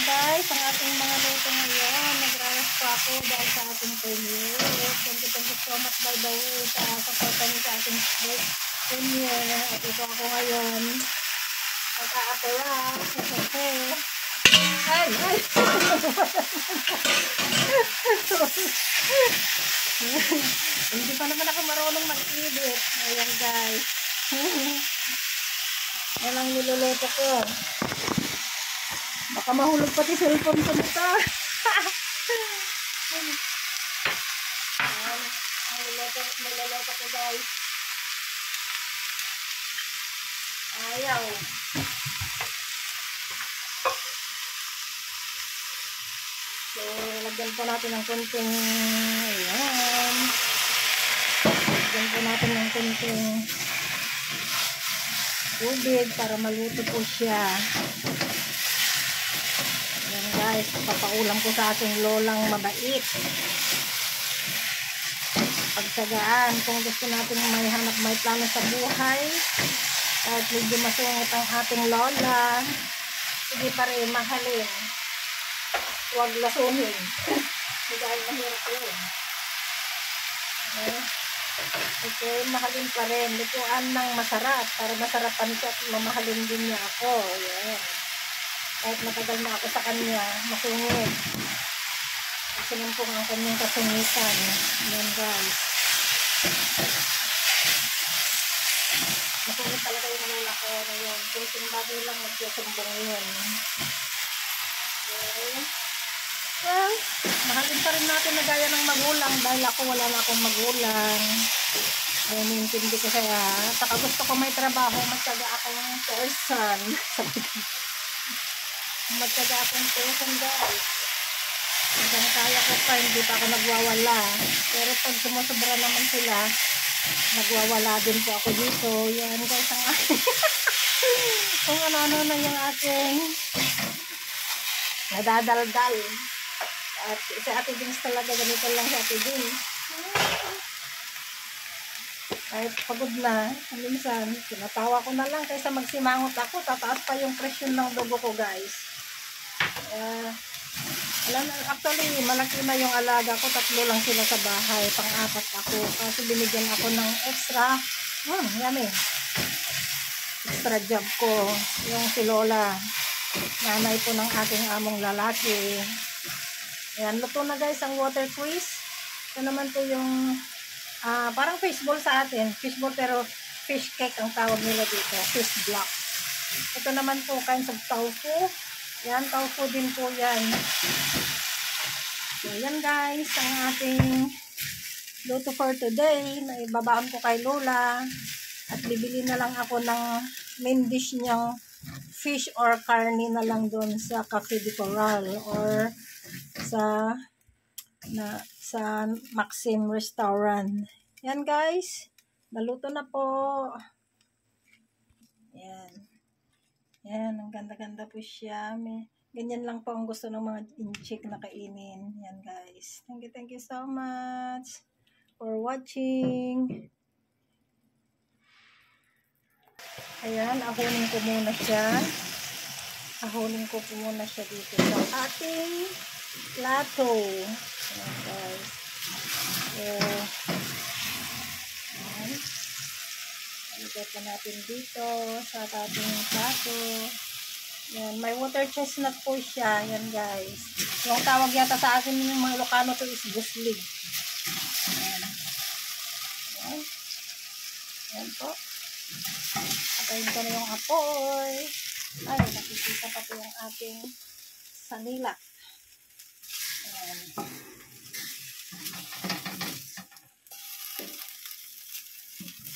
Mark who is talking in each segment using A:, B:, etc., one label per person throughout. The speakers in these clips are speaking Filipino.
A: guys, ang ating mga luto ngayon. Nagraras pa ako dahil sa ating premiere. Thank you so much by the way sa supportan niyo sa ating premiere. At ito ako ngayon. Mag-aapera. Ay! Hindi pa naman ako marunong mag-edit. Ayan guys. Yan ang niluluto ko. Baka mahulog pati cellphone ko nito. Ayan. Ang niluluto ko guys. Ayaw. So, lagyan po natin ng konting ayan. Lagyan po natin ng konting tubig para maluto po siya. Ayan guys, papaulam ko sa aking lolang mabait. Pagsagaan, kung gusto natin may hanap may plano sa buhay, kahit medyo masungit ang ating lola, sige pa rin, mahalin. Huwag lasunin. Dahil mahirap yun. Okay, mahalin pa rin. Lutuan ng masarap. Para masarapan siya at mamahalin din niya ako. Yan. Kahit matagal na ako sa kanya, masungit. Sinumpong ang kanyang kasungitan. Yan guys. Masungit talaga yung lola ko na yun. Kung bagay lang magsusumbong yun. Okay. Well, mahalin pa rin natin na gaya ng magulang dahil ako wala na akong magulang. Ayun, nintindi ko siya. Saka gusto ko may trabaho, matyaga akong person. Matyaga akong person guys. Hanggang kaya ko pa, hindi pa ako nagwawala. Pero pag sumusobra naman sila, nagwawala din po ako dito. Yan guys, ang aking kung ano-ano na yung aking nadadaldal. At sa Ate Dings talaga, ganito lang si Ate Dings. Kahit pagod na, minsan, tinatawa ko na lang kaysa magsimangot ako, tataas pa yung presyon ng dugo ko guys. Actually, malaki na yung alaga ko, 3 lang sila sa bahay, pang-4 ako. Kasi binigyan ako ng extra, yummy. Extra job ko, yung si Lola, nanay po ng aking among lalaki. Ayan, luto na guys ang water quiz. Ito naman po yung parang fishball sa atin. Fishball pero fish cake ang tawag nila dito. Fish block. Ito naman po kinds of tofu. Yan, tofu din po yan. So yan guys, ang ating luto for today. Naibabaon ko kay Lola. At bibili na lang ako ng main dish niyang fish or karni na lang doon sa Cafe de Coral or sa Maxim Restaurant. Yan guys, naluto na po. Yan. Yan, ang ganda-ganda po siya. Ganyan lang po ang gusto ng mga inchik na kainin. Yan guys. Thank you so much for watching. Ayan, ahunin ko muna siya. Ahunin ko po muna siya dito sa ating plato. Ayan guys. So, ayan. Ilagay po natin dito sa ating plato. Ayan, may water chestnut po siya. Ayan guys. Yung tawag yata sa akin ng mga Ilocano to is buslig. Ayan. Ayan. Ayan po. Patayin ko na yung apoy. Ay, nakikita pa po yung ating sanila. Ayan.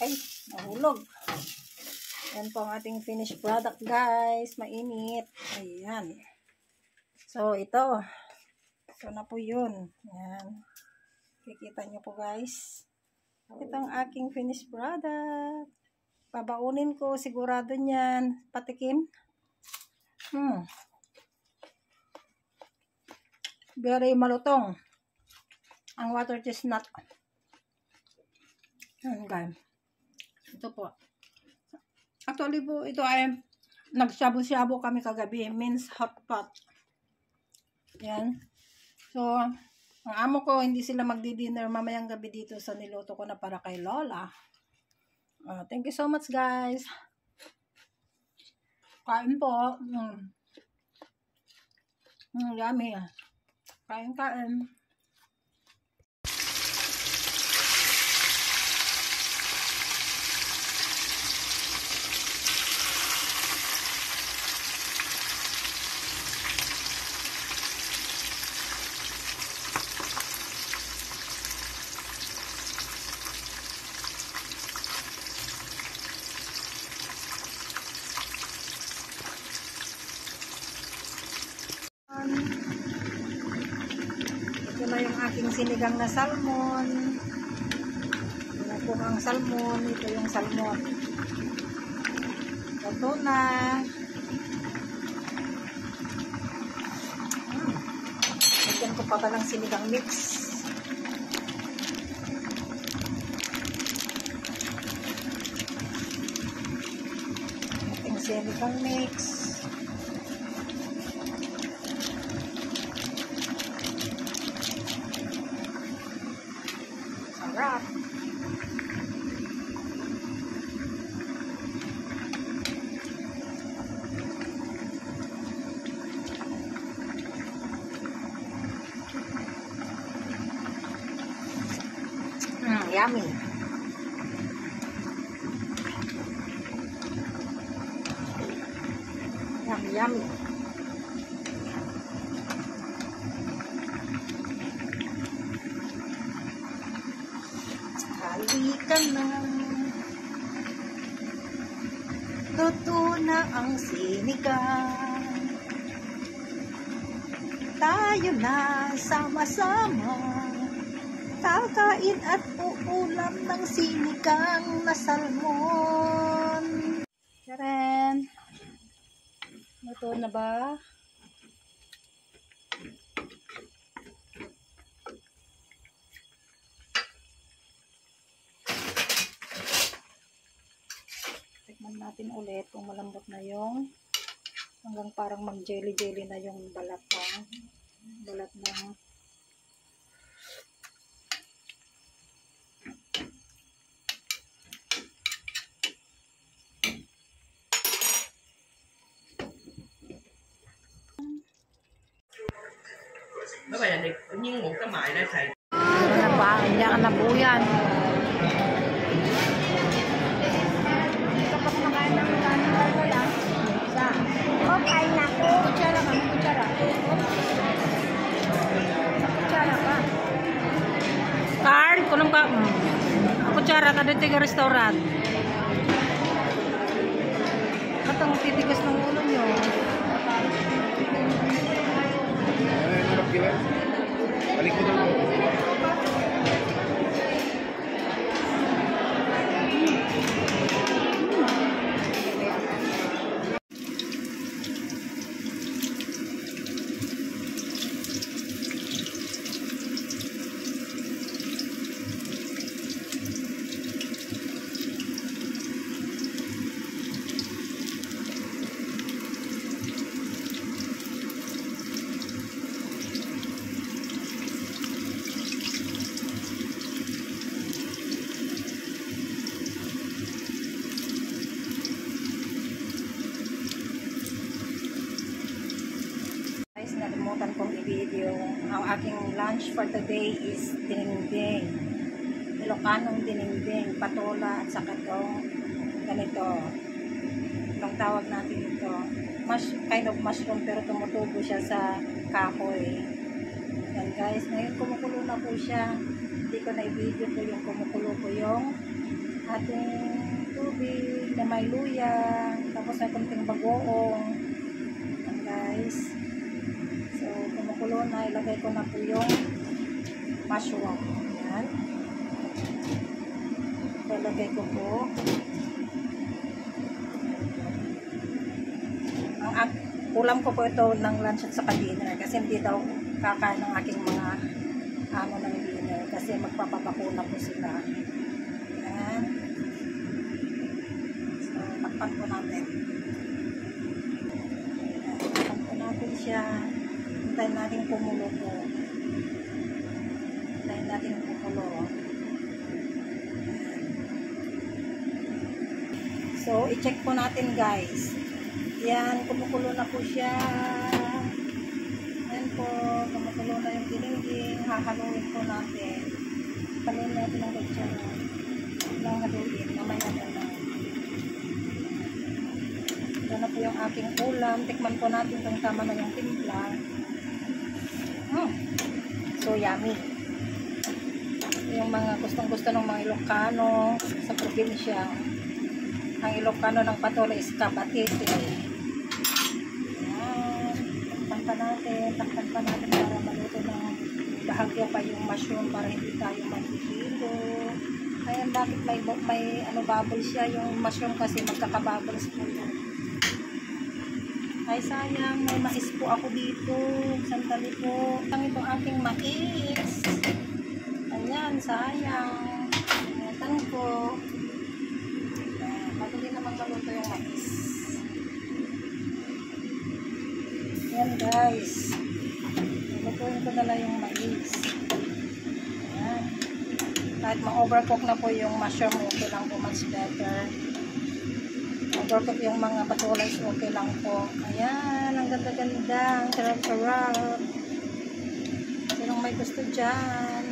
A: Ay, nahulog. Ayan po ang ating finished product guys. Mainit. Ayan. So, ito. Ito na po yun. Ayan. Kikita nyo po guys. Ito ang aking finished product. Babaunin ko. Sigurado niyan. Patikim. Very malutong ang water chestnut. Ayan guys. Ito po. Actually po, ito ay nagsabu-sabu kami kagabi. Means hot pot. Yan. So, ang amo ko, hindi sila magdi-dinner mamayang gabi dito sa niluto ko na para kay Lola. Thank you so much, guys. Kain po. Yummy. Kain. Ito na yung aking sinigang na salmon. Ito po ang salmon. Ito yung salmon. Ito na. Lagyan ko pa ba ng sinigang mix? Ating sinigang mix. Sarap. Yummy. Yummy. Halika na. Luto na ang sinigang. Tayo na sama-sama. Kakain at uulam ng sinigang na salmon. Karen, luto na ba? Tikman natin ulit kung malambot na yung hanggang parang mag-jelly-jelly na yung balat ng
B: Mấy bài này tự nhiên một cái mại đã thầy.
A: Yan na po yan. Kapag nakain ng mga lang, isa. Okay na po. Kutsara ka, kutsara. Kutsara ka. Carl, kulong ka. Kutsara ka dito sa restaurant. Katang titigas ng ulo nyo.
C: Balik ko na lang.
A: Nalimutan kong i-video. Ang aking lunch for today is dinding. Ilocanong dinding, patola at saka itong ganito. Itong tawag natin ito. Kind of mushroom pero tumutubo siya sa kahoy. Yan guys, ngayon kumukulo na po siya. Hindi ko na i-video po yung kumukulo po yung ating tubig na may luya. Tapos may kunting bagoong. Yan guys. So, kumukulo na, ilagay ko na po yung mushroom. Yan. Ilagay ko po. Ang ulam ko po ito ng lunch at saka dinner kasi hindi daw kakain ng aking mga amo ng dinner kasi magpapabakuna po sila. Yan. So, takpan po natin. Yan, takpan po natin siya. Hintayin natin kumulo po. Hintayin natin kumulo. So, i-check po natin guys. Yan, kumukulo na po siya. Yan po, kumukulo na yung giniging. Hahaluin po natin. Haluin natin ang gotcha. Lang haluin. Mamaya na lang. Ito na po yung aking ulam. Tikman po natin kung tama na yung timpla. So, yummy. Yung mga gustong-gusto ng mga Ilocano sa probinsya. Ang Ilocano ng patola is Kabatete. Ayan. Takpan pa natin para maluto ng bahagya pa yung mushroom para hindi tayo maghihilo. Ayan, bakit may bubble siya yung mushroom kasi magkakabubbles po yun. Ay, sayang. May mais po ako dito. Sandali po. Ang itong aking mais. Ayan, sayang. Ayan po. Madali naman maluto yung mais. Ayan guys. Lutuin ko na lang yung mais. Ayan. Kahit ma-overcook na po yung mushroom, okay lang po, much better. Overcook yung mga patuloys, okay lang po. Ayan, ang ganda-ganda. Ang sarap-sarap. Sinong may gusto dyan?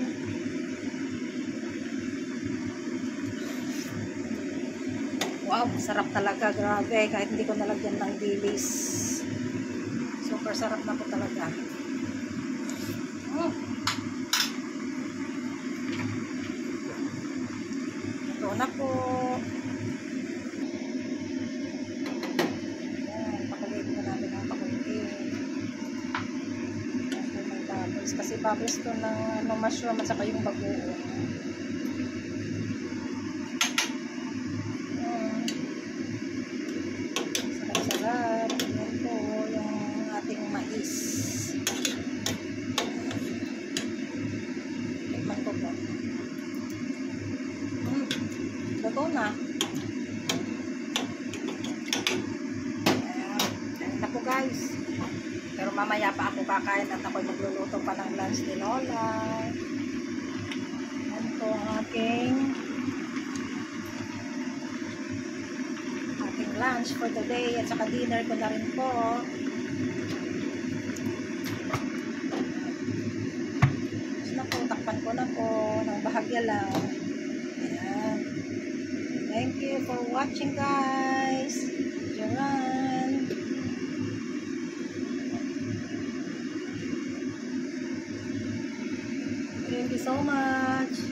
A: Wow, sarap talaga. Grabe. Kahit hindi ko nalagyan ng dilis. Super sarap na po talaga. Ito na po. Ayan, pakulit na natin ang pakulit. May bubbles. Kasi bubbles to ng mushroom at saka yung bagoong. Sarap. Yan po yung ating mais. Tikman ko po. Luto na. Ayan na po guys. Pero mamaya pa ako kakain at ako'y magluluto pa ng lunch ni Lola. Yan po ang aking lunch for today at saka dinner ko na rin po. Tapos na po, takpan ko na po ng bahagya lang. Ayan. Thank you for watching guys. Joran. Thank you so much.